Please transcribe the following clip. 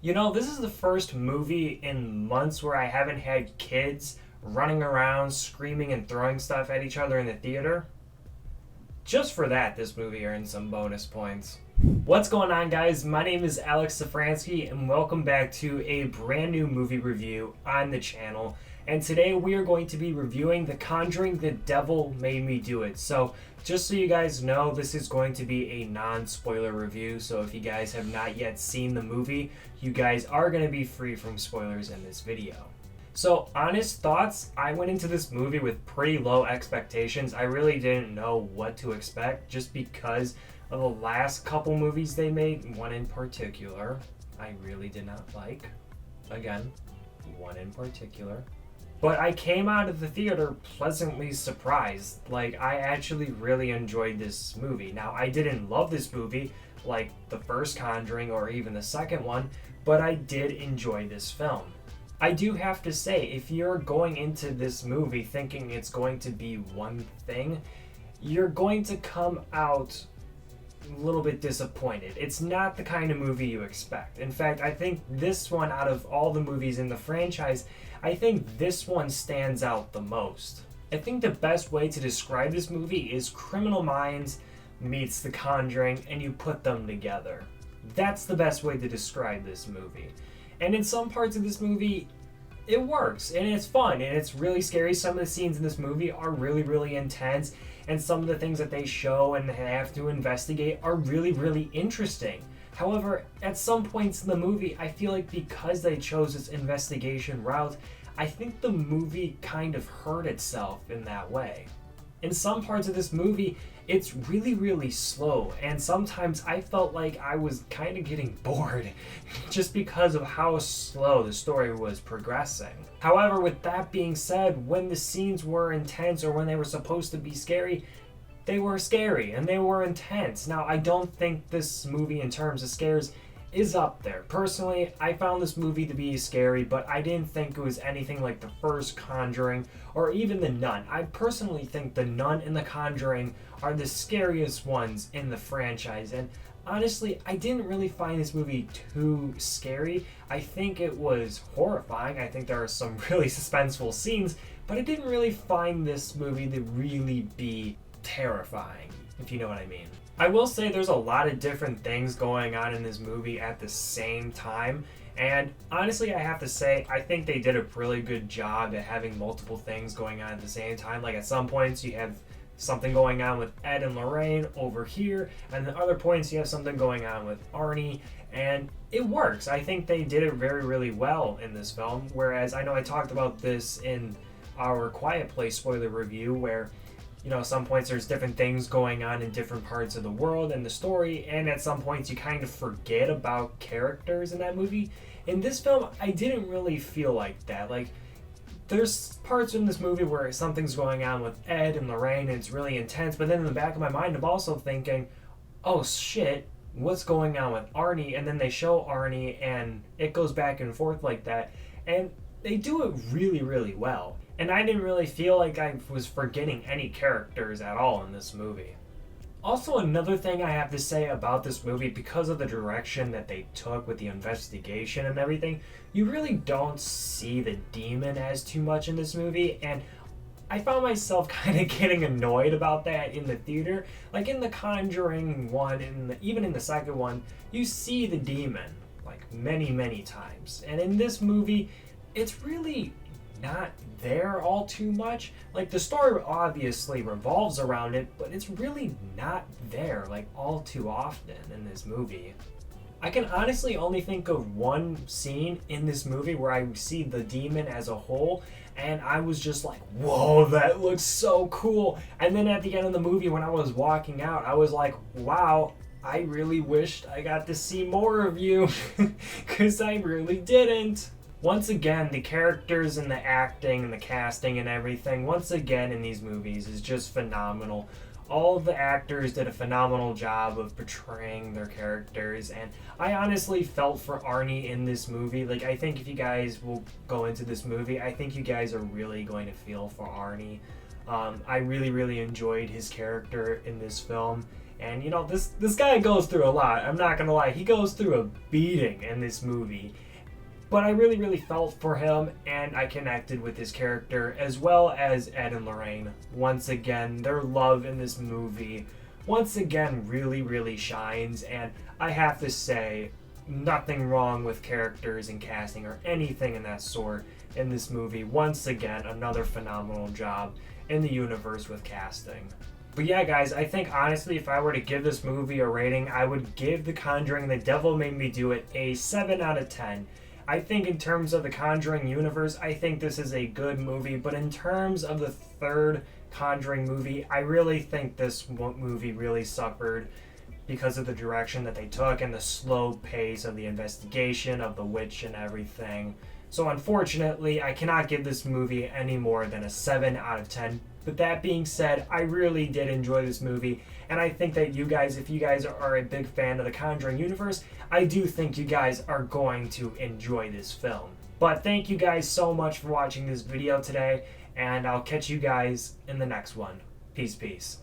You know, this is the first movie in months where I haven't had kids running around screaming and throwing stuff at each other in the theater. Just for that, this movie earned some bonus points. What's going on, guys? My name is Alex Szafranski, and welcome back to a brand new movie review on the channel. And today we are going to be reviewing The Conjuring, The Devil Made Me Do It. So, just so you guys know, this is going to be a non-spoiler review. So if you guys have not yet seen the movie, you guys are going to be free from spoilers in this video. So, honest thoughts, I went into this movie with pretty low expectations. I really didn't know what to expect just because of the last couple movies they made. One in particular, I really did not like. Again, one in particular. But I came out of the theater pleasantly surprised. Like, I actually really enjoyed this movie. Now, I didn't love this movie like the first Conjuring or even the second one, but I did enjoy this film. I do have to say, if you're going into this movie thinking it's going to be one thing, you're going to come out a little bit disappointed. It's not the kind of movie you expect. In fact, I think this one, out of all the movies in the franchise, I think this one stands out the most. I think the best way to describe this movie is Criminal Minds meets The Conjuring and you put them together. That's the best way to describe this movie. And in some parts of this movie, it works and it's fun and it's really scary. Some of the scenes in this movie are really, really intense, and some of the things that they show and have to investigate are really, really interesting. However, at some points in the movie, I feel like because they chose this investigation route, I think the movie kind of hurt itself in that way. In some parts of this movie, it's really, really slow, and sometimes I felt like I was kind of getting bored just because of how slow the story was progressing. However, with that being said, when the scenes were intense or when they were supposed to be scary, they were scary and they were intense. Now, I don't think this movie, in terms of scares, is up there. Personally, I found this movie to be scary, but I didn't think it was anything like the first Conjuring or even The Nun. I personally think The Nun and The Conjuring are the scariest ones in the franchise, and honestly, I didn't really find this movie too scary. I think it was horrifying. I think there are some really suspenseful scenes, but I didn't really find this movie to really be terrifying, if you know what I mean. I will say there's a lot of different things going on in this movie at the same time, and honestly, I have to say, I think they did a really good job at having multiple things going on at the same time. Like, at some points you have something going on with Ed and Lorraine over here, and at other points you have something going on with Arnie, and it works. I think they did it very, really well in this film, whereas I know I talked about this in our Quiet Place spoiler review, where some points there's different things going on in different parts of the world and the story, and at some points you kind of forget about characters in that movie. In this film, I didn't really feel like that. Like, there's parts in this movie where something's going on with Ed and Lorraine and it's really intense, but then in the back of my mind I'm also thinking, oh shit, what's going on with Arnie? And then they show Arnie and it goes back and forth like that, and they do it really, really well. And I didn't really feel like I was forgetting any characters at all in this movie. Also, another thing I have to say about this movie, because of the direction that they took with the investigation and everything, you really don't see the demon as too much in this movie, and I found myself kind of getting annoyed about that in the theater. Like in The Conjuring 1 and even in the second one, you see the demon like many, many times. And in this movie, it's really not there all too much. Like, the story obviously revolves around it, but it's really not there like all too often in this movie. I can honestly only think of one scene in this movie where I see the demon as a whole, and I was just like, whoa, that looks so cool. And then at the end of the movie, when I was walking out, I was like, wow, I really wished I got to see more of you, because I really didn't. Once again, the characters and the acting and the casting and everything, once again in these movies, is just phenomenal. All of the actors did a phenomenal job of portraying their characters, and I honestly felt for Arnie in this movie. Like, I think if you guys will go into this movie, I think you guys are really going to feel for Arnie. I really, really enjoyed his character in this film, And this guy goes through a lot. I'm not gonna lie, he goes through a beating in this movie. But I really, really felt for him, and I connected with his character, as well as Ed and Lorraine. Once again, their love in this movie, once again, really, really shines. And I have to say, nothing wrong with characters and casting or anything in that sort in this movie. Once again, another phenomenal job in the universe with casting. But yeah, guys, I think honestly, if I were to give this movie a rating, I would give The Conjuring: The Devil Made Me Do It a 7 out of 10. I think in terms of the Conjuring universe, I think this is a good movie, but in terms of the third Conjuring movie, I really think this movie really suffered because of the direction that they took and the slow pace of the investigation of the witch and everything. So unfortunately, I cannot give this movie any more than a 7 out of 10. But that being said, I really did enjoy this movie, and I think that you guys, if you guys are a big fan of the Conjuring universe, I do think you guys are going to enjoy this film. But thank you guys so much for watching this video today, and I'll catch you guys in the next one. Peace, peace.